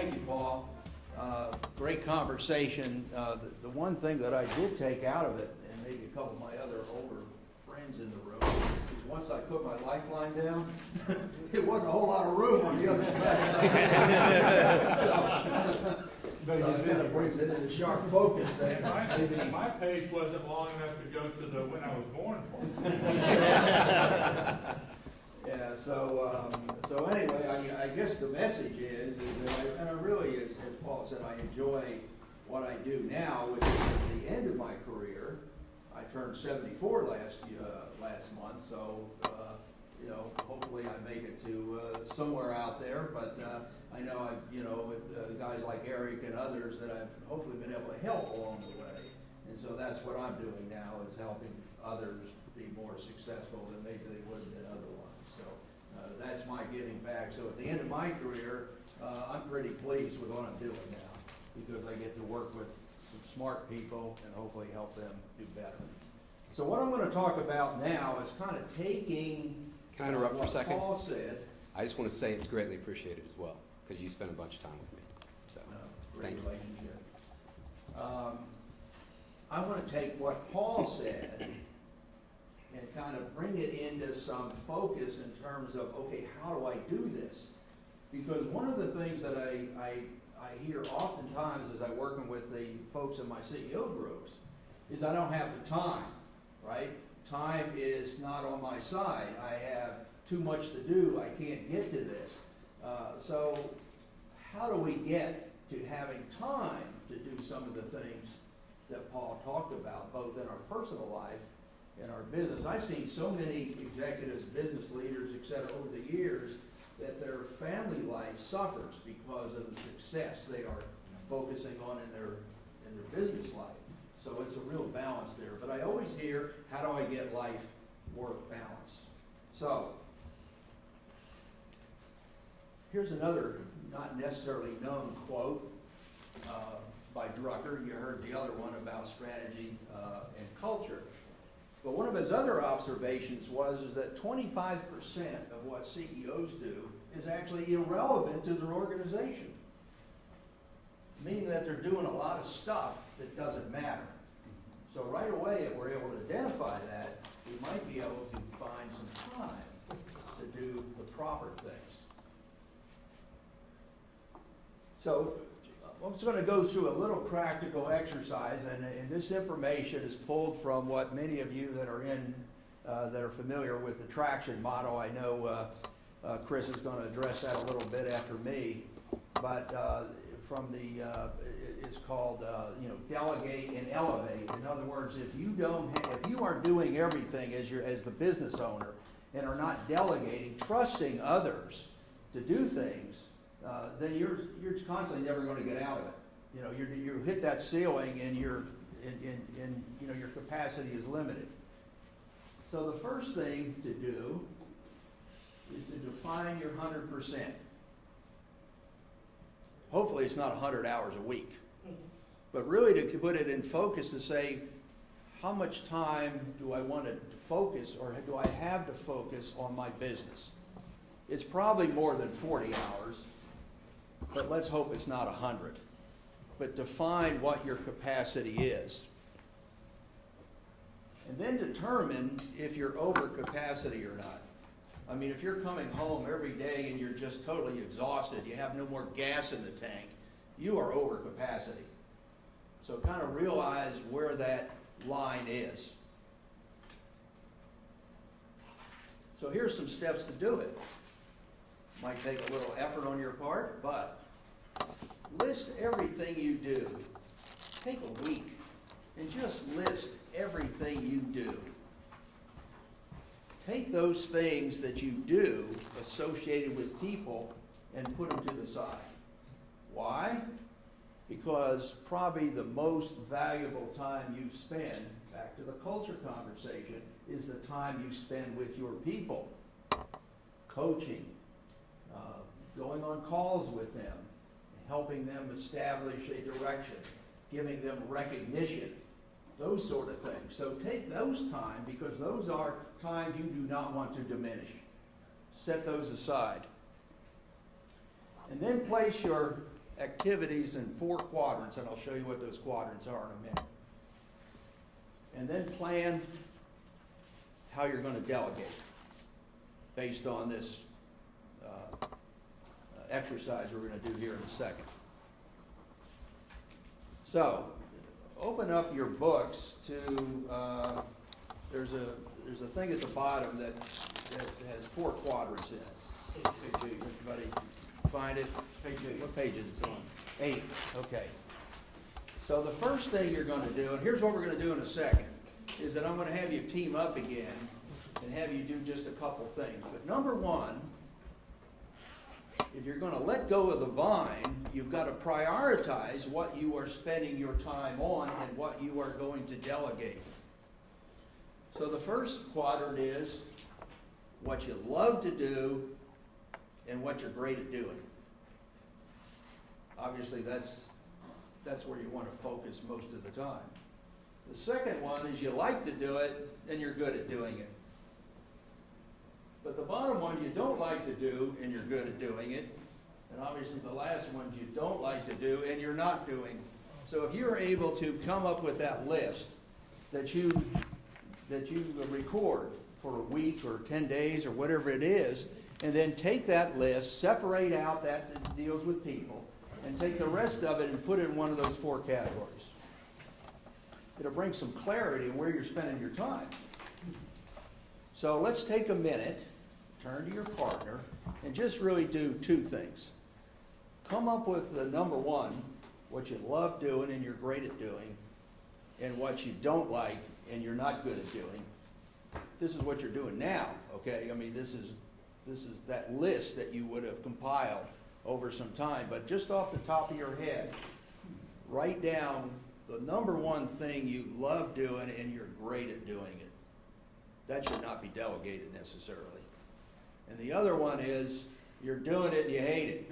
Thank you, Paul. Great conversation. The one thing that I did take out of it, and maybe a couple of my other older friends in the room, is once I put my lifeline down, it wasn't a whole lot of room on the other side. So it kind of brings it into sharp focus there. My page wasn't long enough to go to the when I was born for. Yeah, so anyway, I guess the message is that and I really, as Paul said, I enjoy what I do now, which is at the end of my career. I turned 74 last month, so, hopefully I make it to somewhere out there, but I know with guys like Eric and others that I've hopefully been able to help along the way. And so that's what I'm doing now, is helping others be more successful than maybe they would have been otherwise. So that's my giving back. So at the end of my career, I'm pretty pleased with what I'm doing now, because I get to work with some smart people and hopefully help them do better. So what I'm going to talk about now is kind of taking Can I interrupt for a second? Paul said. I just want to say it's greatly appreciated as well, because you spent a bunch of time with me. So, Great thank you. relationship. I want to take what Paul said and kind of bring it into some focus in terms of, okay, how do I do this? Because one of the things that I hear oftentimes as I'm working with the folks in my CEO groups is I don't have the time, right? Time is not on my side. I have too much to do. I can't get to this. So how do we get to having time to do some of the things that Paul talked about, both in our personal life and our business? I've seen so many executives, business leaders, et cetera, over the years that their family life suffers because of the success they are focusing on in their business life. So it's a real balance there. But I always hear, how do I get life-work balance? So here's another not necessarily known quote by Drucker. You heard the other one about strategy and culture. But one of his other observations is that 25% of what CEOs do is actually irrelevant to their organization, meaning that they're doing a lot of stuff that doesn't matter. So right away, if we're able to identify that, we might be able to find some time to do the proper things. So I'm just going to go through a little practical exercise, and this information is pulled from what many of you that are that are familiar with the traction model. I know Chris is going to address that a little bit after me, but from the it's called delegate and elevate. In other words, if you aren't doing everything as the business owner and are not delegating, trusting others to do things, then you're constantly never going to get out of it. You hit that ceiling, and your capacity is limited. So the first thing to do is to define your 100%. Hopefully it's not 100 hours a week, but really to put it in focus, to say, how much time do I want to focus, or do I have to focus on my business? It's probably more than 40 hours. But let's hope it's not 100. But define what your capacity is. And then determine if you're over capacity or not. I mean, if you're coming home every day and you're just totally exhausted, you have no more gas in the tank, you are over capacity. So kind of realize where that line is. So here's some steps to do it. Might take a little effort on your part, but list everything you do. Take a week and just list everything you do. Take those things that you do associated with people and put them to the side. Why? Because probably the most valuable time you spend, back to the culture conversation, is the time you spend with your people. Coaching, going on calls with them, helping them establish a direction, giving them recognition, those sort of things. So take those time, because those are times you do not want to diminish. Set those aside. And then place your activities in 4 quadrants, and I'll show you what those quadrants are in a minute. And then plan how you're going to delegate based on this exercise we're going to do here in a second. So, open up your books to, there's a thing at the bottom that has 4 quadrants in it. Everybody find it? Page 8. What page is it on? 8, okay. So the first thing you're going to do, and here's what we're going to do in a second, is that I'm going to have you team up again and have you do just a couple things. But number one, if you're going to let go of the vine, you've got to prioritize what you are spending your time on and what you are going to delegate. So the first quadrant is what you love to do and what you're great at doing. Obviously, that's where you want to focus most of the time. The second one is you like to do it and you're good at doing it. But the bottom one you don't like to do and you're good at doing it. And obviously the last one you don't like to do and you're not doing. So if you're able to come up with that list that you record for a week or 10 days or whatever it is, and then take that list, separate out that deals with people, and take the rest of it and put it in one of those 4 categories. It'll bring some clarity in where you're spending your time. So let's take a minute, turn to your partner, and just really do 2 things. Come up with the number 1, what you love doing and you're great at doing, and what you don't like and you're not good at doing. This is what you're doing now, okay? I mean, this is that list that you would have compiled over some time. But just off the top of your head, write down the number 1 thing you love doing and you're great at doing it. That should not be delegated necessarily. And the other one is you're doing it and you hate it.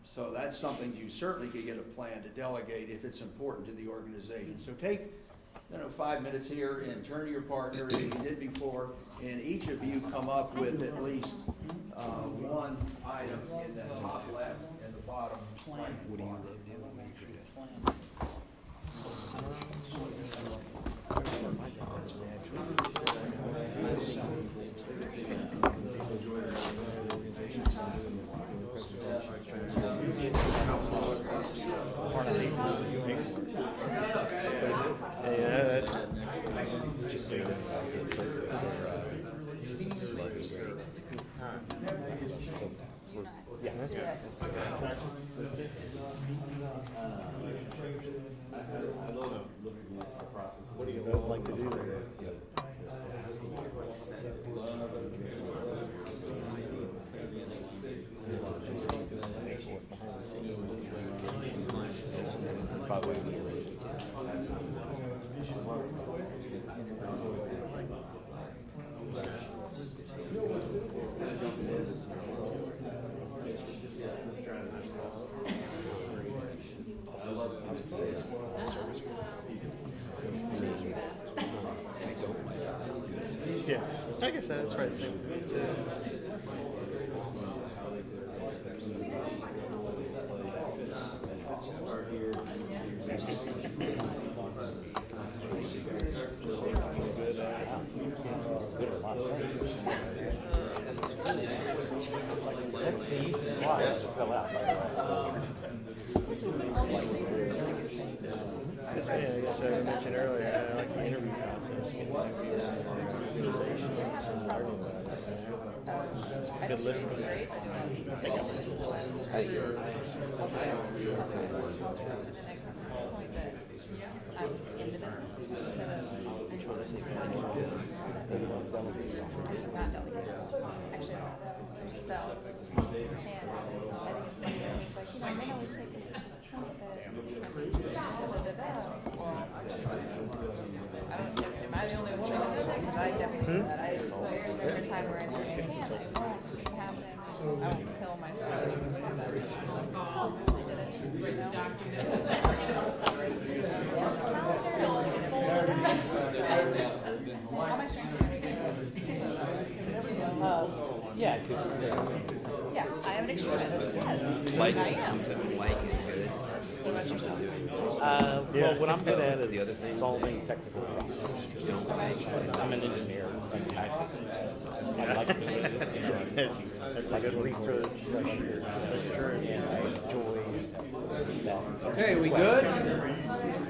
So that's something you certainly could get a plan to delegate if it's important to the organization. So take 5 minutes here and turn to your partner as you did before, and each of you come up with at least 1 item in the top left and the bottom right. What do you love doing? What are you good at? Yeah, that's it. Just so you know, I was going to play for Love is Great. Yeah, that's good. What do you both like to do there? Yep. By the way, I'm ready to also, I would say is service work. I don't like it. Yeah, I guess that's right. Same with me too. Yeah, I guess I mentioned earlier, I like the interview process. Good listening. Take it. Thank you. I'm trying to think what I can do. Am I the only one that does that? Because I definitely do that. Every time we're in here, I won't kill myself. Yeah, I could. Yeah, I am an extremist, yes, Like, I am. like it good. Or something new. Well, what I'm good at The other is thing- solving technical problems. Don't like I'm an engineer. these taxes. I like to, you know, it's like research, and I enjoy that. Okay, we good?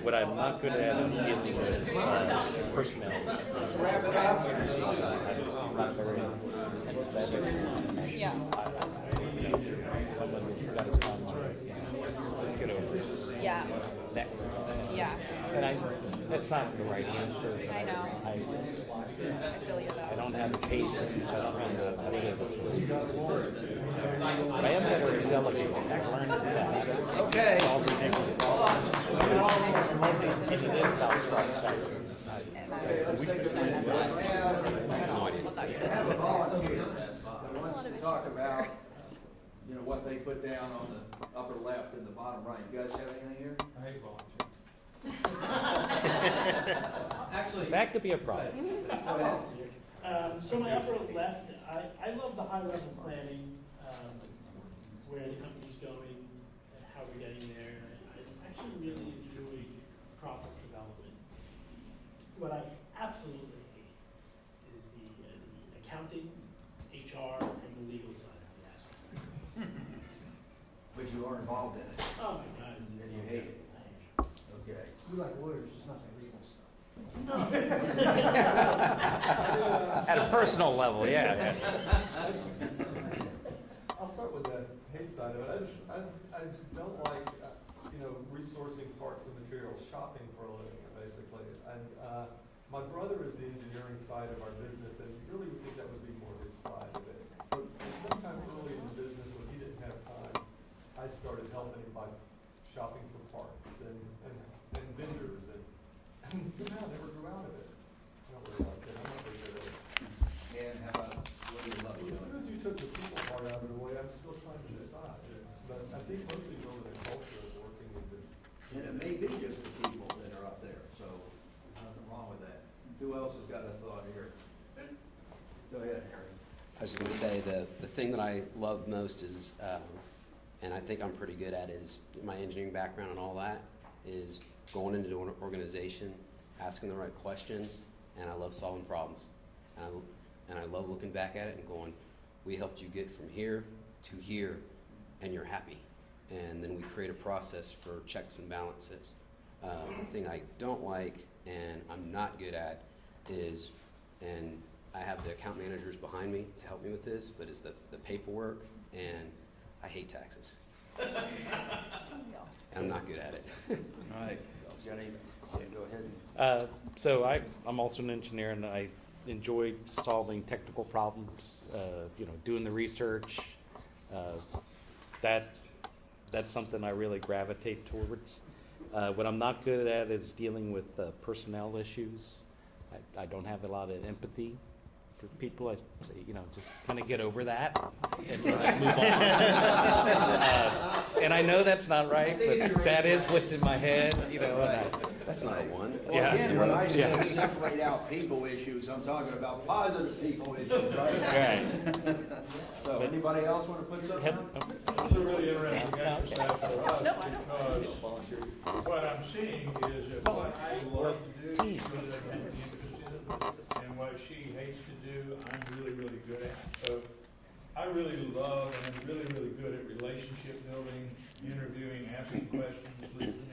What I'm not good at is dealing with personnel. Let's wrap it up. I'm not very empathetic. Yeah. You know, someone who's got a problem, just get over it. Yeah, Next. yeah, And that's not the right answer. I know. I feel you though. don't have the patience. I don't have the but I am better at delegating. I learned that. Okay. Solve ridiculous problems. It is about trust. Okay, let's take a minute. We have a volunteer that wants to talk about, you know, what they put down on the upper left and the bottom right. You guys have anything here? I hate volunteers. Actually, That could be a problem. Go ahead. so my upper left, I love the high level planning, where the company's going and how we're getting there. I actually really enjoy process development. What I absolutely hate is the accounting, HR, and the legal side of the aspect. But you are involved in it, Oh my God. and you hate it. I hate it. Okay. We like lawyers, just not the legal stuff. At a personal level, yeah. I'll start with the hate side of it. I don't like, resourcing parts and materials, shopping for a living, basically. And my brother is the engineering side of our business, and you really would think that would be more his side of it. So sometime early in the business, when he didn't have time, I started helping him by shopping for parts and vendors, and somehow I never grew out of it. I don't really like it. I'm not very good at it. And how about, what do you love As doing? soon as you took the people part out of it away, I'm still trying to decide. But I think mostly building a culture of working with the. And it may be just the people that are up there, so nothing wrong with that. Who else has got a thought here? Go ahead, Harry. I was going to say the thing that I love most is, and I think I'm pretty good at, is my engineering background and all that, is going into an organization, asking the right questions, and I love solving problems. And I love looking back at it and going, we helped you get from here to here, and you're happy. And then we create a process for checks and balances. The thing I don't like and I'm not good at is, and I have the account managers behind me to help me with this, but is the paperwork, and I hate taxes. And I'm not good at it. All right. Got any? Go ahead. So I'm also an engineer, and I enjoy solving technical problems, doing the research. That's something I really gravitate towards. What I'm not good at is dealing with personnel issues. I don't have a lot of empathy for people. I say, just kind of get over that and let's move on. And I know that's not right, but that is what's in my head, That's not one. Well, Yeah. again, when I say Yeah. separate out people issues, I'm talking about positive people issues, right? Right. So, anybody else want to put something Have- on? This is a really interesting exercise for us because what I'm seeing is that what I love to do, she's really interested in, and what she hates to do, I'm really, really good at. So I really love and I'm really, really good at relationship building, interviewing, asking questions, listening.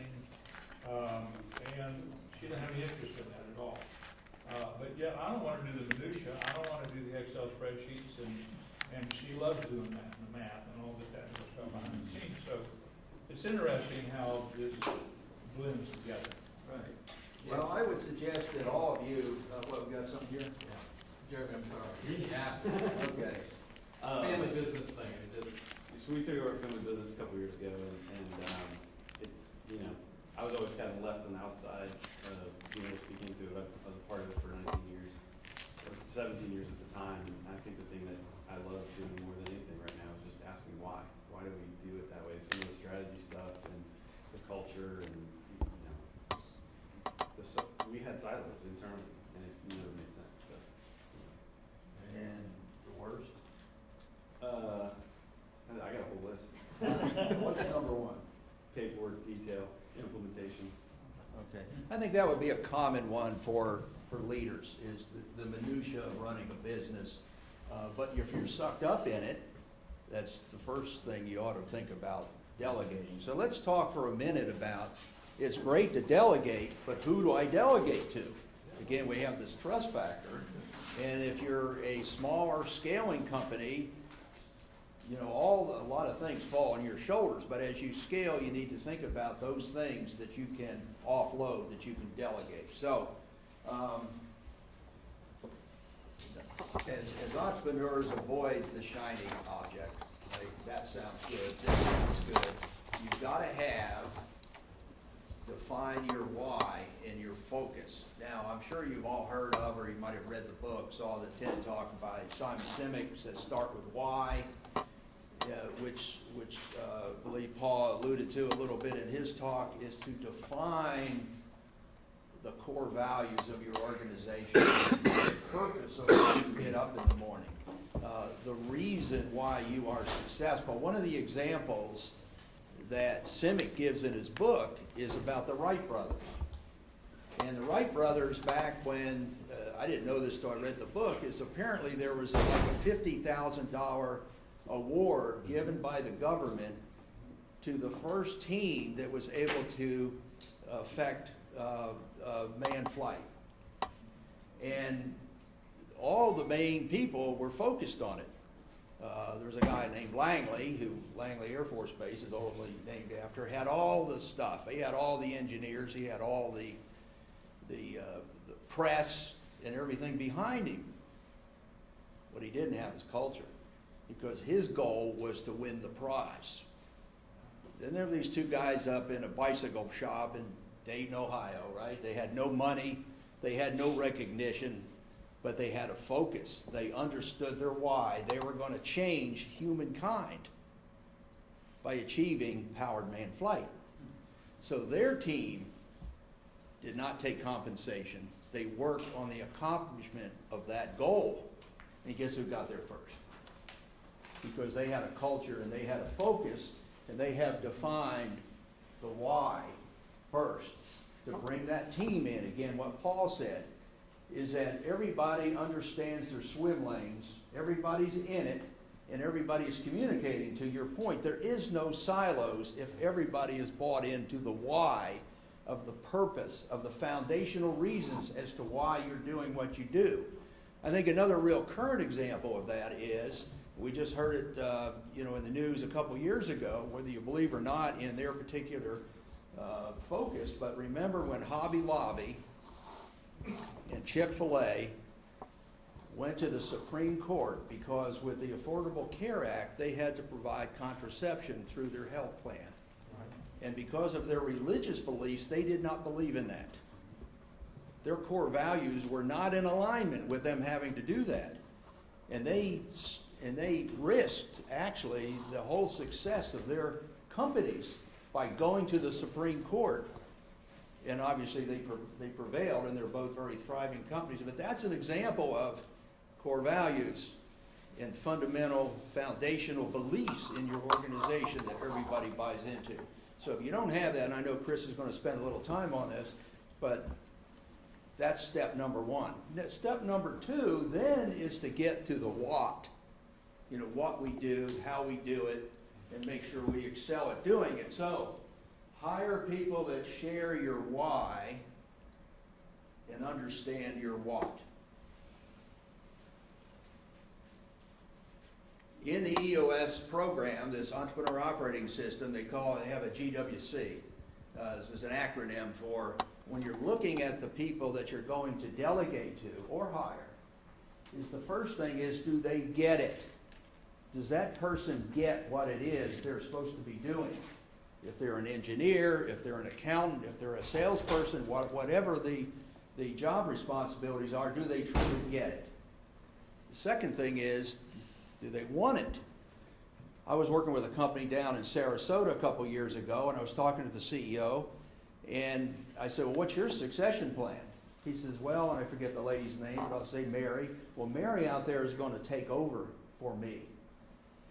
And she doesn't have any interest in that at all. But yet I don't want to do the minutia. I don't want to do the Excel spreadsheets, and she loves doing that, and the math and all that good stuff behind the scenes. So it's interesting how this blends together. Right. Well, I would suggest that all of you, we got something here? Jeremy, I'm sorry. Yeah. Okay. Family business thing, So we took over a family business a couple years ago, and it's, I was always kind of left on the outside, speaking to it. I was a part of it for 19 years, or 17 years at the time, and I think the thing that I love doing more than anything right now is just asking why. Why do we do it that way? Some of the strategy stuff and the culture, and, we had silos internally, and it never made sense, so. And the worst? number one. paperwork, detail, implementation. Okay. I think that would be a common one for leaders, is the minutia of running a business. But if you're sucked up in it, that's the first thing you ought to think about delegating. So let's talk for a minute about, it's great to delegate, but who do I delegate to? Again, we have this trust factor. And if you're a smaller scaling company, you know, a lot of things fall on your shoulders, but as you scale, you need to think about those things that you can offload, that you can delegate. So, as entrepreneurs, avoid the shiny object. Like, that sounds good, this sounds good. You've got to define your why and your focus. Now, I'm sure you've all heard of, or you might have read the book, saw the TED Talk by Simon Sinek, says start with why. Which I believe Paul alluded to a little bit in his talk, is to define the core values of your organization, the purpose of why you get up in the morning, the reason why you are successful. One of the examples that Simek gives in his book is about the Wright brothers. And the Wright brothers, back when, I didn't know this until I read the book, is apparently there was like a $50,000 award given by the government to the first team that was able to effect manned flight. And all the main people were focused on it. There's a guy named Langley, who Langley Air Force Base is ultimately named after, had all the stuff. He had all the engineers, he had all the press and everything behind him. What he didn't have is culture, because his goal was to win the prize. Then there were these two guys up in a bicycle shop in Dayton, Ohio, right? They had no money, they had no recognition, but they had a focus. They understood their why. They were going to change humankind by achieving powered manned flight. So their team did not take compensation. They worked on the accomplishment of that goal. And guess who got there first? Because they had a culture and they had a focus, and they have defined the why first to bring that team in. Again, what Paul said is that everybody understands their swim lanes, everybody's in it, and everybody's communicating. To your point, there is no silos if everybody is bought into the why of the purpose, of the foundational reasons as to why you're doing what you do. I think another real current example of that is, we just heard it in the news a couple years ago, whether you believe or not in their particular focus, but remember when Hobby Lobby and Chick-fil-A went to the Supreme Court because with the Affordable Care Act, they had to provide contraception through their health plan. And because of their religious beliefs, they did not believe in that. Their core values were not in alignment with them having to do that. And they risked, actually, the whole success of their companies by going to the Supreme Court. And obviously they prevailed, and they're both very thriving companies. But that's an example of core values and fundamental foundational beliefs in your organization that everybody buys into. So if you don't have that, and I know Chris is going to spend a little time on this, but that's step number one. Step number two then is to get to the what. You know, what we do, how we do it, and make sure we excel at doing it. So hire people that share your why and understand your what. In the EOS program, this Entrepreneur Operating System, they have a GWC. This is an acronym for when you're looking at the people that you're going to delegate to or hire, is the first thing is, do they get it? Does that person get what it is they're supposed to be doing? If they're an engineer, if they're an accountant, if they're a salesperson, whatever the job responsibilities are, do they truly get it? The second thing is, do they want it? I was working with a company down in Sarasota a couple years ago, and I was talking to the CEO, and I said, well, what's your succession plan? He says, well, and I forget the lady's name, but I'll say Mary. Well, Mary out there is going to take over for me.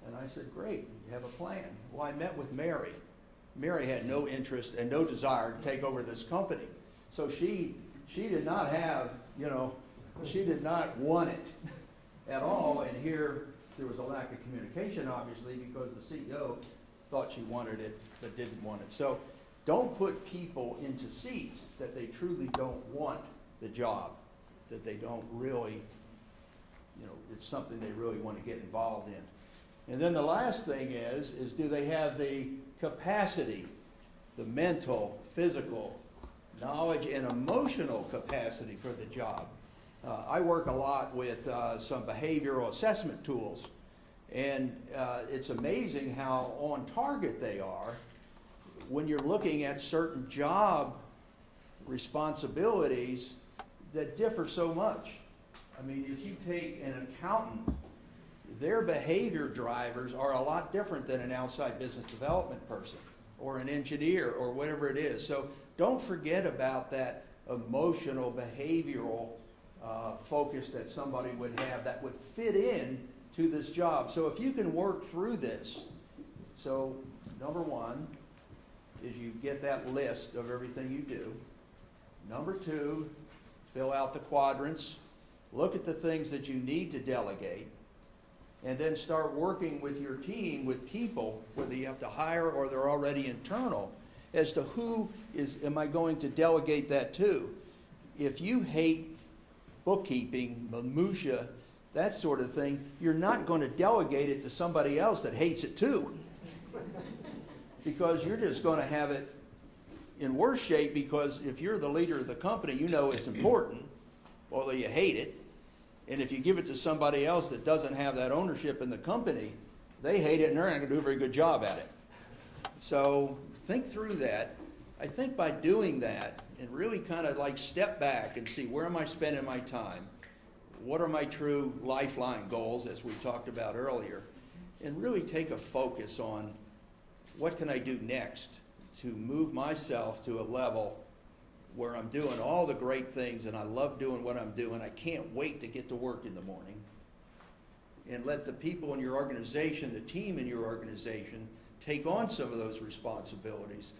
And I said, great, you have a plan. Well, I met with Mary. Mary had no interest and no desire to take over this company. So she did not have, she did not want it at all. And here, there was a lack of communication, obviously, because the CEO thought she wanted it, but didn't want it. So don't put people into seats that they truly don't want the job, that they don't really, it's something they really want to get involved in. And then the last thing is do they have the capacity, the mental, physical, knowledge, and emotional capacity for the job? I work a lot with some behavioral assessment tools, and it's amazing how on target they are when you're looking at certain job responsibilities that differ so much. I mean, if you take an accountant, their behavior drivers are a lot different than an outside business development person or an engineer or whatever it is. So don't forget about that emotional, behavioral focus that somebody would have that would fit in to this job. So if you can work through this, so number one is you get that list of everything you do. Number two, fill out the quadrants, look at the things that you need to delegate, and then start working with your team, with people, whether you have to hire or they're already internal, as to who am I going to delegate that to. If you hate bookkeeping, minutia, that sort of thing, you're not going to delegate it to somebody else that hates it too. Because you're just going to have it in worse shape, because if you're the leader of the company, you know it's important, although you hate it. And if you give it to somebody else that doesn't have that ownership in the company, they hate it and they're not going to do a very good job at it. So think through that. I think by doing that and really kind of like step back and see, where am I spending my time? What are my true lifeline goals, as we talked about earlier? And really take a focus on what can I do next to move myself to a level where I'm doing all the great things and I love doing what I'm doing. I can't wait to get to work in the morning. And let the people in your organization, the team in your organization, take on some of those responsibilities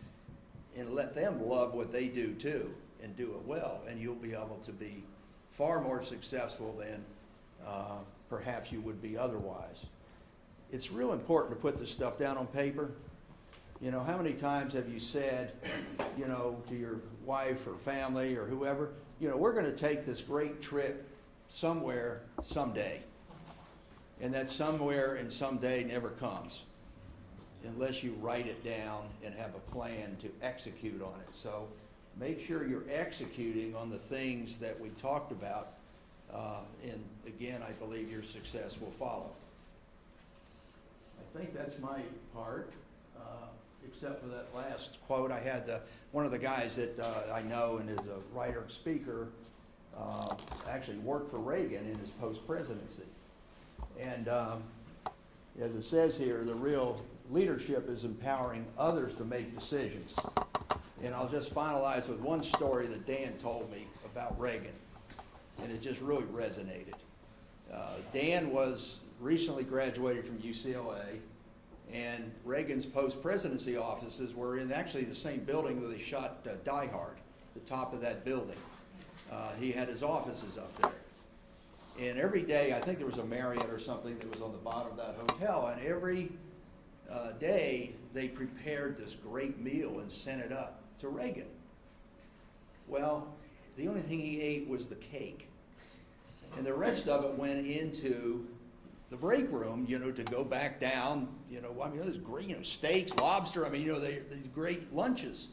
and let them love what they do too and do it well. And you'll be able to be far more successful than perhaps you would be otherwise. It's real important to put this stuff down on paper. How many times have you said, to your wife or family or whoever, we're going to take this great trip somewhere someday. And that somewhere and someday never comes unless you write it down and have a plan to execute on it. So make sure you're executing on the things that we talked about. And again, I believe your success will follow. I think that's my part. Except for that last quote, I had one of the guys that I know and is a writer and speaker actually worked for Reagan in his post-presidency. And as it says here, the real leadership is empowering others to make decisions. And I'll just finalize with one story that Dan told me about Reagan, and it just really resonated. Dan was recently graduated from UCLA, and Reagan's post-presidency offices were in actually the same building where they shot Die Hard, the top of that building. He had his offices up there. And every day, I think there was a Marriott or something that was on the bottom of that hotel, and every day they prepared this great meal and sent it up to Reagan. Well, the only thing he ate was the cake. And the rest of it went into the break room, to go back down, there's great, steaks, lobster, these great lunches.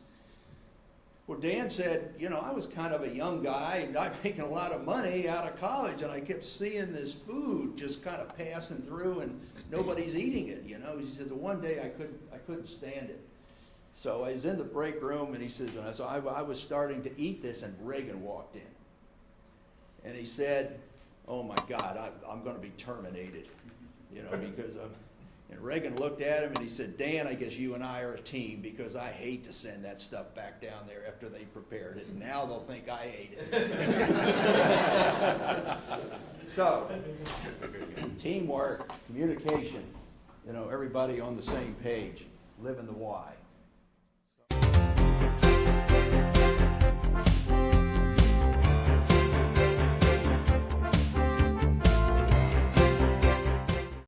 Well, Dan said, I was kind of a young guy, not making a lot of money out of college, and I kept seeing this food just kind of passing through, and nobody's eating it, He said, one day I couldn't stand it. So I was in the break room, and he says, so I was starting to eat this, and Reagan walked in. And he said, oh my God, I'm going to be terminated, because and Reagan looked at him and he said, Dan, I guess you and I are a team, because I hate to send that stuff back down there after they prepared it. Now they'll think I ate it. So, teamwork, communication, everybody on the same page, living the why.